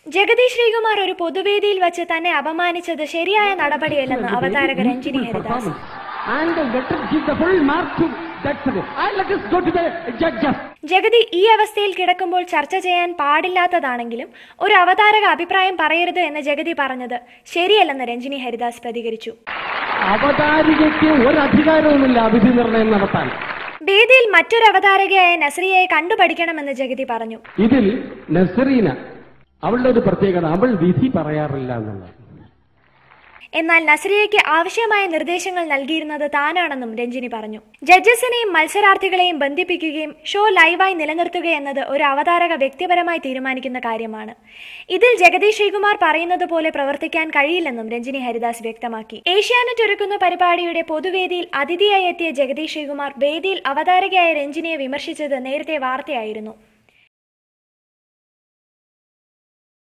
ജഗതി ശ്രീകുമാർ ഒരു പൊതുവേദിയിൽ വച്ച് തന്നെ അപമാനിച്ചത് ശരിയായ നടപടിയല്ലെന്ന് അവതാരക രഞ്ജിനി ഹരിദാസ്. ജഗതി ഈ അവസ്ഥയിൽ കിടക്കുമ്പോൾ ചർച്ച ചെയ്യാൻ പാടില്ലാത്തതാണെങ്കിലും ഒരു അവതാരക അഭിപ്രായം പറയരുത് എന്ന് ജഗതി പറഞ്ഞത് ശരിയല്ലെന്ന് രഞ്ജിനി ഹരിദാസ് പ്രതികരിച്ചു. അവതാരികയ്ക്ക് ഒരു അധികാരവുമില്ല വിധി നിർണയം നടത്താൻ. വേദിയിൽ മറ്റൊരു അവതാരകയായ നസ്രിയയെ കണ്ടുപഠിക്കണമെന്ന് ജഗതി പറഞ്ഞു. ഇതിൽ നസ്രീന അവളുടെ ഒരു പ്രത്യേകത, അവൾ വിധി പറയാറില്ല എന്നുള്ളത്. എന്നാൽ നസ്രിയയ്ക്ക് ആവശ്യമായ നിർദ്ദേശങ്ങൾ നൽകിയിരുന്നത് താനാണെന്നും രഞ്ജിനി പറഞ്ഞു. ജഡ്ജസിനെയും മത്സരാർത്ഥികളെയും ബന്ധിപ്പിക്കുകയും ഷോ ലൈവായി നിലനിർത്തുകയെന്നത് ഒരു അവതാരക വ്യക്തിപരമായി തീരുമാനിക്കുന്ന കാര്യമാണ്. ഇതിൽ ജഗതി ശ്രീകുമാർ പറയുന്നത് പോലെ പ്രവർത്തിക്കാൻ കഴിയില്ലെന്നും രഞ്ജിനി ഹരിദാസ് വ്യക്തമാക്കി. ഏഷ്യാനെറ്റ് ഒരുക്കുന്ന പരിപാടിയുടെ പൊതുവേദിയിൽ അതിഥിയായി എത്തിയ ജഗതി ശ്രീകുമാർ വേദിയിൽ അവതാരകയായ രഞ്ജിനിയെ വിമർശിച്ചത് നേരത്തെ വാർത്തയായിരുന്നു.